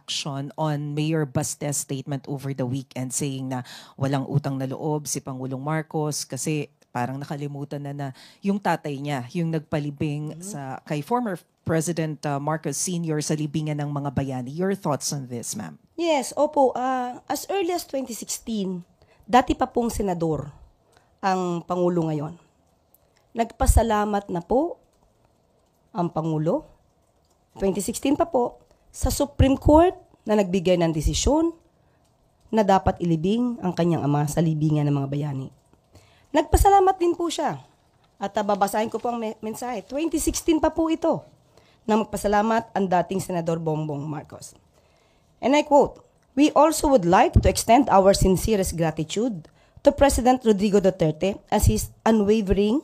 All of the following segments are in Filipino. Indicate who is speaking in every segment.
Speaker 1: reaction on Mayor Baste's statement over the weekend saying na walang utang na loob si Pangulong Marcos kasi parang nakalimutan na yung tatay niya, yung nagpalibing sa kay former President Marcos Sr. sa libingan ng mga bayani. Your thoughts on this, ma'am?
Speaker 2: Yes, opo. As early as 2016, dati pa pong senador ang Pangulo ngayon. Nagpasalamat na po ang Pangulo, 2016 pa po, sa Supreme Court na nagbigay ng desisyon na dapat ilibing ang kanyang ama sa libingan ng mga bayani. Nagpasalamat din po siya. At babasahin ko po ang mensahe. 2016 pa po ito na magpasalamat ang dating Senador Bongbong Marcos. And I quote, "We also would like to extend our sincerest gratitude to President Rodrigo Duterte as his unwavering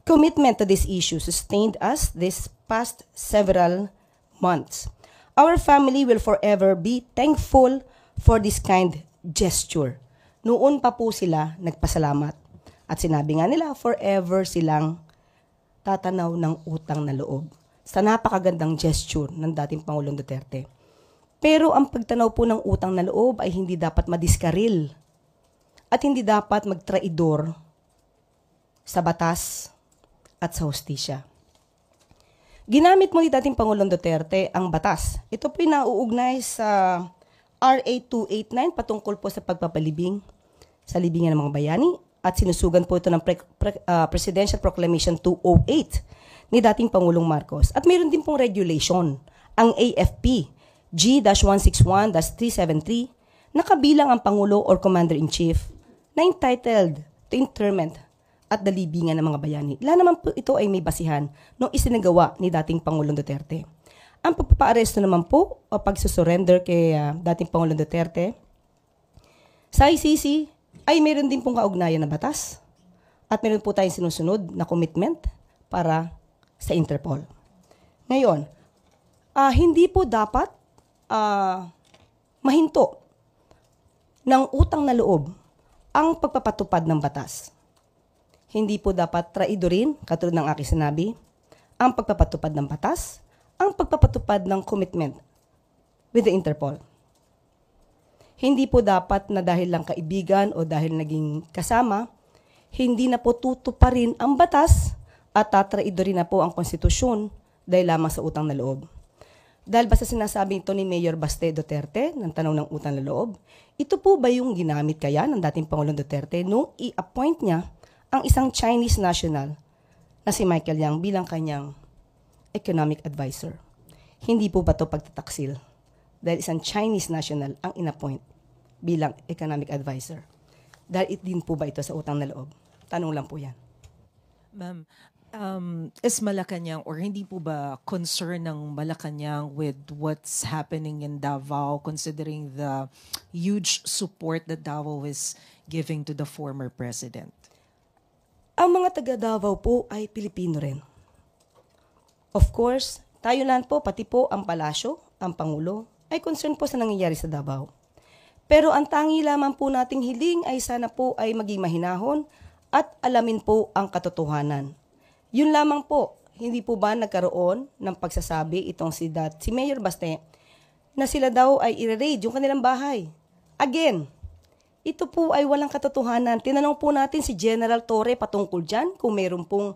Speaker 2: commitment to this issue sustained us this past several months. Our family will forever be thankful for this kind gesture." Noon pa po sila nagpasalamat. At sinabi nga nila, forever silang tatanaw ng utang na loob sa napakagandang gesture ng dating Pangulong Duterte. Pero ang pagtanaw po ng utang na loob ay hindi dapat madiskaril at hindi dapat magtraidor sa batas at sa hustisya. Ginamit mo ni dating Pangulong Duterte ang batas. Ito po yung nauugnay sa RA 289 patungkol po sa pagpapalibing sa libingan ng mga bayani at sinusugan po ito ng Presidential Proclamation 208 ni dating Pangulong Marcos. At mayroon din pong regulation, ang AFP G-161-373 na kabilang ang Pangulo or Commander-in-Chief na entitled to interment at the libingan ng mga bayani. Lahat naman po ito ay may basihan nung isinagawa ni dating Pangulong Duterte. Ang pagpapaaresto naman po o pagsusurrender kay dating Pangulong Duterte sa ICC ay meron din pong kaugnayan na batas at meron po tayong sinusunod na commitment para sa Interpol. Ngayon, hindi po dapat mahinto ng utang na loob ang pagpapatupad ng batas. Hindi po dapat traidorin, katulad ng aking sinabi, ang pagpapatupad ng batas, ang pagpapatupad ng commitment with the Interpol. Hindi po dapat na dahil lang kaibigan o dahil naging kasama, hindi na po tutuparin ang batas at tatraidorin na po ang konstitusyon dahil lamang sa utang na loob. Dahil basta sinasabing ito ni Mayor Baste Duterte ng tanong ng utang na loob, ito po ba yung ginamit kaya ng dating Pangulong Duterte nung i-appoint niya ang isang Chinese national na si Michael Yang bilang kanyang economic advisor? Hindi po ba ito pagtataksil? Dahil isang Chinese national ang in-appoint bilang economic advisor. Dahil din po ba ito sa utang na loob? Tanong lang po yan.
Speaker 1: Ma'am, is Malacanang or hindi po ba concern ng Malacanang with what's happening in Davao considering the huge support that Davao is giving to the former president?
Speaker 2: Ang mga taga Davao po ay Pilipino rin. Of course, tayo lang po, pati po ang palasyo, ang Pangulo, ay concern po sa nangyayari sa Davao. Pero ang tangi lamang po nating hiling ay sana po ay maging mahinahon at alamin po ang katotohanan. Yun lamang po, hindi po ba nagkaroon ng pagsasabi itong si Mayor Baste na sila daw ay i-raid yung kanilang bahay. Again, ito po ay walang katotohanan. Tinanong po natin si General Torre patungkol dyan kung mayroon pong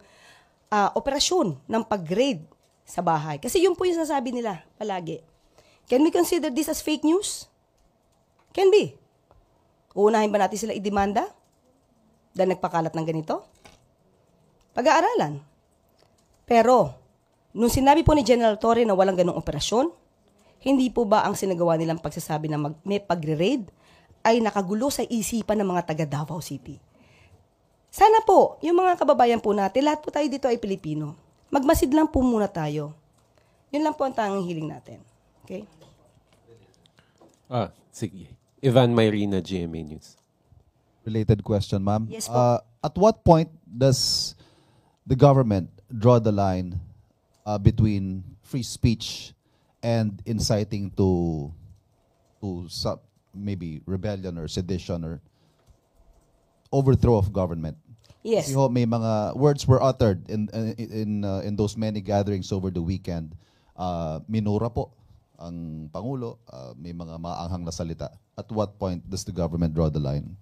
Speaker 2: operasyon ng pag-raid sa bahay. Kasi yun po yung sasabi nila palagi. Can we consider this as fake news? Can be. Uunahin ba natin sila idemanda dahil nagpakalat ng ganito? Pag-aaralan. Pero, nung sinabi po ni General Torre na walang ganong operasyon, hindi po ba ang sinagawa nilang pagsasabi na may pagre-raid ay nakagulo sa isipan ng mga taga Davao City? Sana po, yung mga kababayan po natin, lahat po tayo dito ay Pilipino. Magmasid lang po muna tayo. Yun lang po ang tanging hiling natin. Okay?
Speaker 3: Sige. Ivan Mayrina, GMA News.
Speaker 4: Related question, ma'am.
Speaker 2: Yes po.
Speaker 4: At what point does the government draw the line between free speech and inciting to some, maybe rebellion or sedition or overthrow of government?
Speaker 2: Yes.
Speaker 4: Kasi ho, may mga words were uttered in those many gatherings over the weekend. Minura po ang Pangulo, may mga maanghang na salita. At what point does the government draw the line?